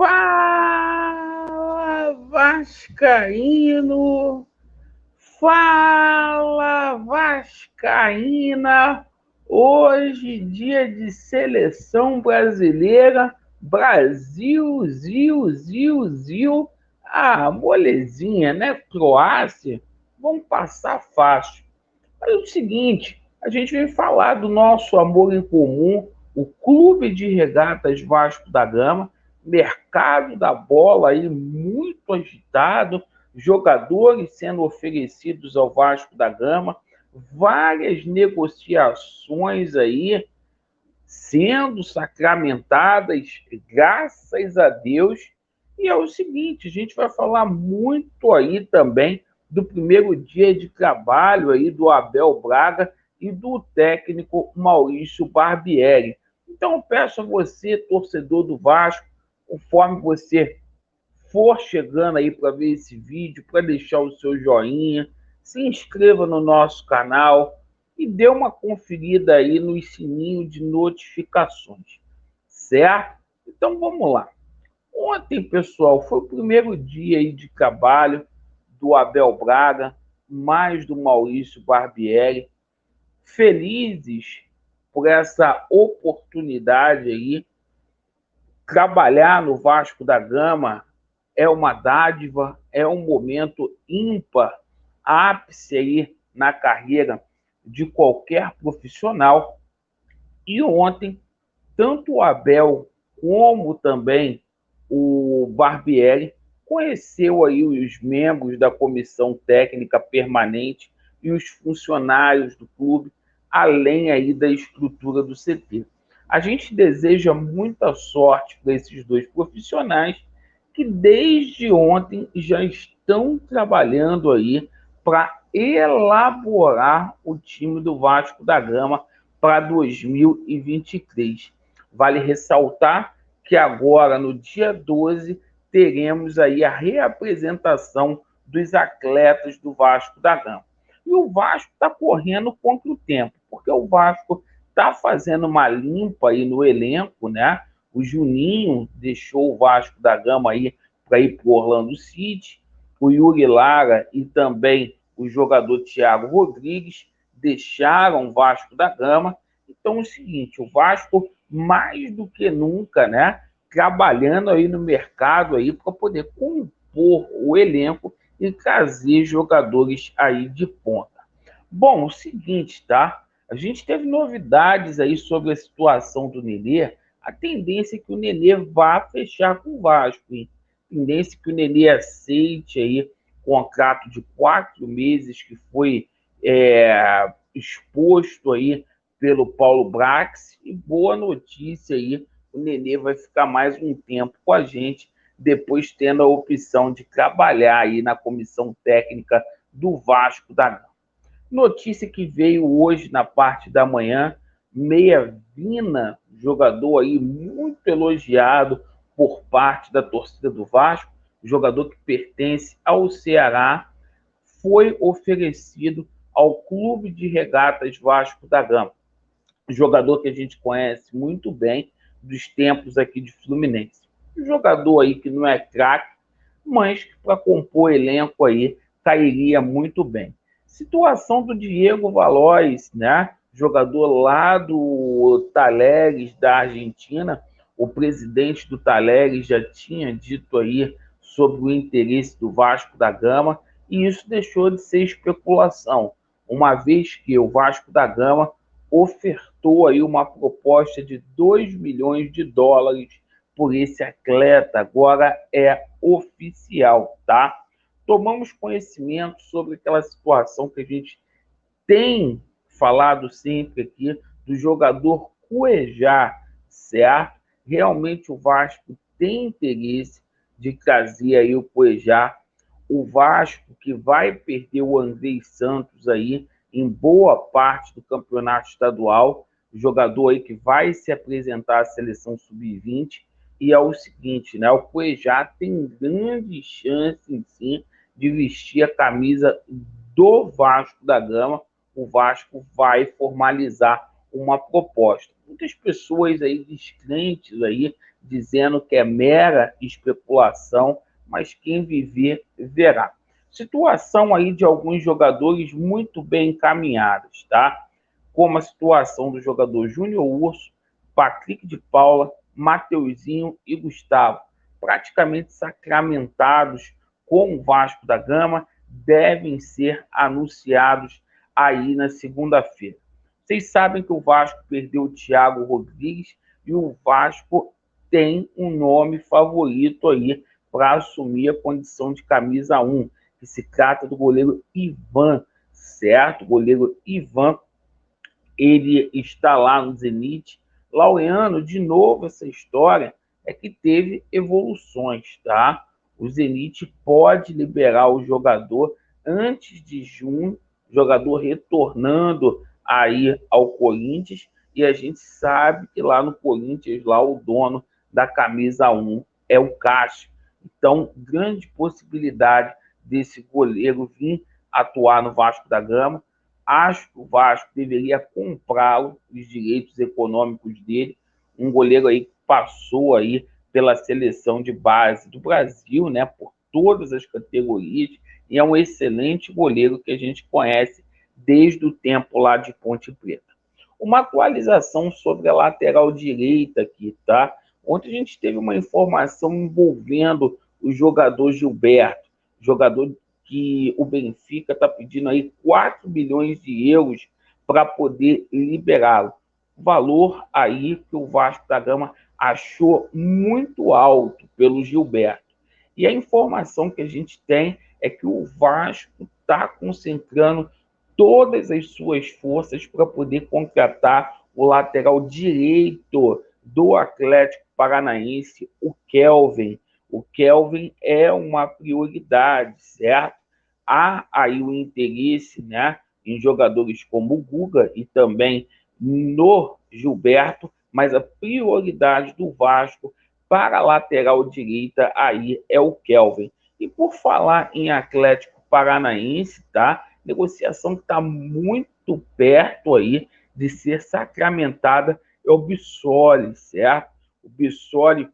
Fala, Vascaíno! Fala, Vascaína! Hoje, dia de seleção brasileira, Brasil, Zil. Molezinha, né? Croácia, vamos passar fácil. Mas é o seguinte, a gente vem falar do nosso amor em comum, o Clube de Regatas Vasco da Gama, mercado da bola aí muito agitado, jogadores sendo oferecidos ao Vasco da Gama, várias negociações aí sendo sacramentadas, graças a Deus. E é o seguinte, a gente vai falar muito aí também do primeiro dia de trabalho aí do Abel Braga e do técnico Maurício Barbieri. Então eu peço a você, torcedor do Vasco, conforme você for chegando aí para ver esse vídeo, para deixar o seu joinha, se inscreva no nosso canal e dê uma conferida aí no sininho de notificações, certo? Então vamos lá. Ontem, pessoal, foi o primeiro dia aí de trabalho do Abel Braga, mais do Maurício Barbieri, felizes por essa oportunidade aí. Trabalhar no Vasco da Gama é uma dádiva, é um momento ímpar, ápice aí na carreira de qualquer profissional. E ontem, tanto o Abel como também o Barbieri conheceu aí os membros da comissão técnica permanente e os funcionários do clube, além aí da estrutura do CT. A gente deseja muita sorte para esses dois profissionais que desde ontem já estão trabalhando aí para elaborar o time do Vasco da Gama para 2023. Vale ressaltar que agora, no dia 12, teremos aí a reapresentação dos atletas do Vasco da Gama. E o Vasco está correndo contra o tempo, porque o Vasco está fazendo uma limpa aí no elenco, né? O Juninho deixou o Vasco da Gama aí para ir para o Orlando City, o Yuri Lara e também o jogador Thiago Rodrigues deixaram o Vasco da Gama. Então é o seguinte, o Vasco mais do que nunca, né, trabalhando aí no mercado aí para poder compor o elenco e trazer jogadores aí de ponta. Bom, o seguinte, tá? A gente teve novidades aí sobre a situação do Nenê. A tendência é que o Nenê vá fechar com o Vasco, hein? A tendência é que o Nenê aceite aí contrato de 4 meses que foi exposto aí pelo Paulo Brax. E boa notícia aí, o Nenê vai ficar mais um tempo com a gente, depois tendo a opção de trabalhar aí na comissão técnica do Vasco da Gama. Notícia que veio hoje na parte da manhã, Meia Vina, jogador aí muito elogiado por parte da torcida do Vasco, jogador que pertence ao Ceará, foi oferecido ao Clube de Regatas Vasco da Gama. Jogador que a gente conhece muito bem dos tempos aqui de Fluminense. Um jogador aí que não é craque, mas que para compor elenco aí cairia muito bem. Situação do Diego Valois, né? Jogador lá do Talleres da Argentina. O presidente do Talleres já tinha dito aí sobre o interesse do Vasco da Gama e isso deixou de ser especulação, uma vez que o Vasco da Gama ofertou aí uma proposta de 2 milhões de dólares por esse atleta. Agora é oficial, tá? Tomamos conhecimento sobre aquela situação que a gente tem falado sempre aqui do jogador Cuejá, certo? Realmente o Vasco tem interesse de trazer aí o Cuejá. O Vasco que vai perder o Andrei Santos aí em boa parte do campeonato estadual, jogador aí que vai se apresentar à seleção sub-20. E é o seguinte, né? O Cuejá tem grande chance, sim, de vestir a camisa do Vasco da Gama. O Vasco vai formalizar uma proposta. Muitas pessoas aí descrentes aí dizendo que é mera especulação, mas quem viver verá. Situação aí de alguns jogadores muito bem encaminhados, tá? Como a situação do jogador Júnior Urso, Patrick de Paula, Mateuzinho e Gustavo, praticamente sacramentados com o Vasco da Gama, devem ser anunciados aí na segunda-feira. Vocês sabem que o Vasco perdeu o Thiago Rodrigues e o Vasco tem um nome favorito aí para assumir a condição de camisa 1, que se trata do goleiro Ivan, certo? O goleiro Ivan, ele está lá no Zenit. Laureano, de novo, essa história é que teve evoluções, tá? O Zenit pode liberar o jogador antes de junho, jogador retornando aí ao Corinthians, e a gente sabe que lá no Corinthians, lá o dono da camisa 1 é o Caixa. Então, grande possibilidade desse goleiro vir atuar no Vasco da Gama. Acho que o Vasco deveria comprá-lo, os direitos econômicos dele. Um goleiro aí que passou aí pela seleção de base do Brasil, né, por todas as categorias, e é um excelente goleiro que a gente conhece desde o tempo lá de Ponte Preta. Uma atualização sobre a lateral direita aqui, tá? Ontem a gente teve uma informação envolvendo o jogador Gilberto, jogador que o Benfica está pedindo aí 4 milhões de euros para poder liberá-lo. Valor aí que o Vasco da Gama achou muito alto pelo Gilberto. E a informação que a gente tem é que o Vasco está concentrando todas as suas forças para poder contratar o lateral direito do Atlético Paranaense, o Kelvin. O Kelvin é uma prioridade, certo? Há aí o interesse, né, em jogadores como o Guga e também no Gilberto, mas a prioridade do Vasco para a lateral direita aí é o Kelvin. E por falar em Atlético Paranaense, tá? Negociação que está muito perto aí de ser sacramentada é o Bissoli, certo? O Bissoli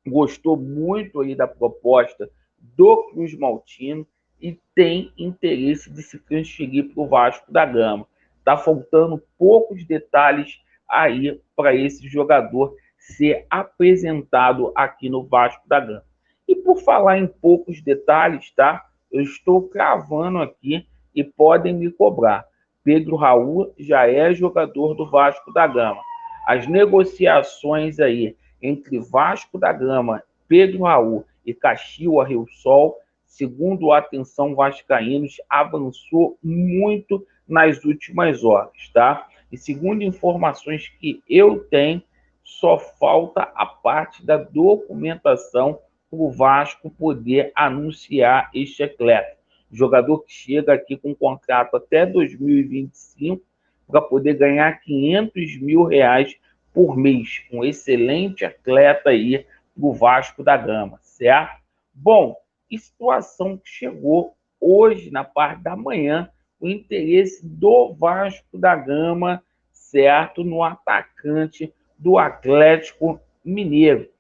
gostou muito aí da proposta do Cruz Maltino e tem interesse de se transferir para o Vasco da Gama. Está faltando poucos detalhes aí para esse jogador ser apresentado aqui no Vasco da Gama. E por falar em poucos detalhes, tá? Eu estou cravando aqui e podem me cobrar. Pedro Raul já é jogador do Vasco da Gama. As negociações aí entre Vasco da Gama, Pedro Raul e Caxiua Rio Sol, segundo a Atenção Vascaínos, avançou muito nas últimas horas, tá? E segundo informações que eu tenho, só falta a parte da documentação para o Vasco poder anunciar este atleta. Jogador que chega aqui com contrato até 2025 para poder ganhar 500 mil reais por mês. Um excelente atleta aí do Vasco da Gama, certo? Bom, e situação que chegou hoje, na parte da manhã, o interesse do Vasco da Gama, certo? No atacante do Atlético Mineiro.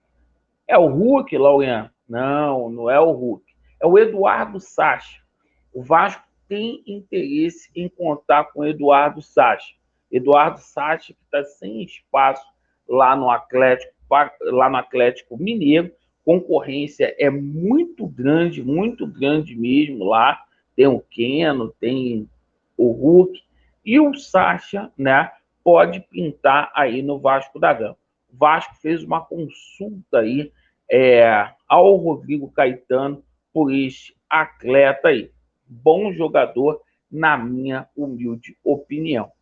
É o Hulk, Laureano? Não, não é o Hulk. É o Eduardo Sacha. O Vasco tem interesse em contar com o Eduardo Sacha. Eduardo Sacha, que está sem espaço lá no Atlético Mineiro. Concorrência é muito grande mesmo lá. Tem o Keno, tem o Hulk. E o Sacha, né, pode pintar aí no Vasco da Gama. O Vasco fez uma consulta aí ao Rodrigo Caetano por este atleta aí. Bom jogador, na minha humilde opinião.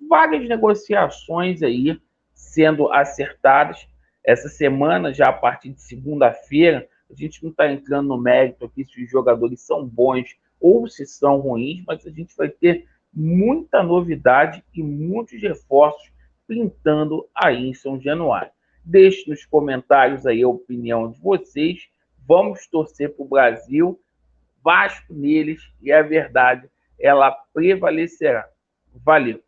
Várias negociações aí sendo acertadas. Essa semana, já a partir de segunda-feira, a gente não está entrando no mérito aqui se os jogadores são bons ou se são ruins, mas a gente vai ter muita novidade e muitos reforços pintando aí em São Januário. Deixe nos comentários aí a opinião de vocês. Vamos torcer para o Brasil. Vasco neles e a verdade, ela prevalecerá. Valeu!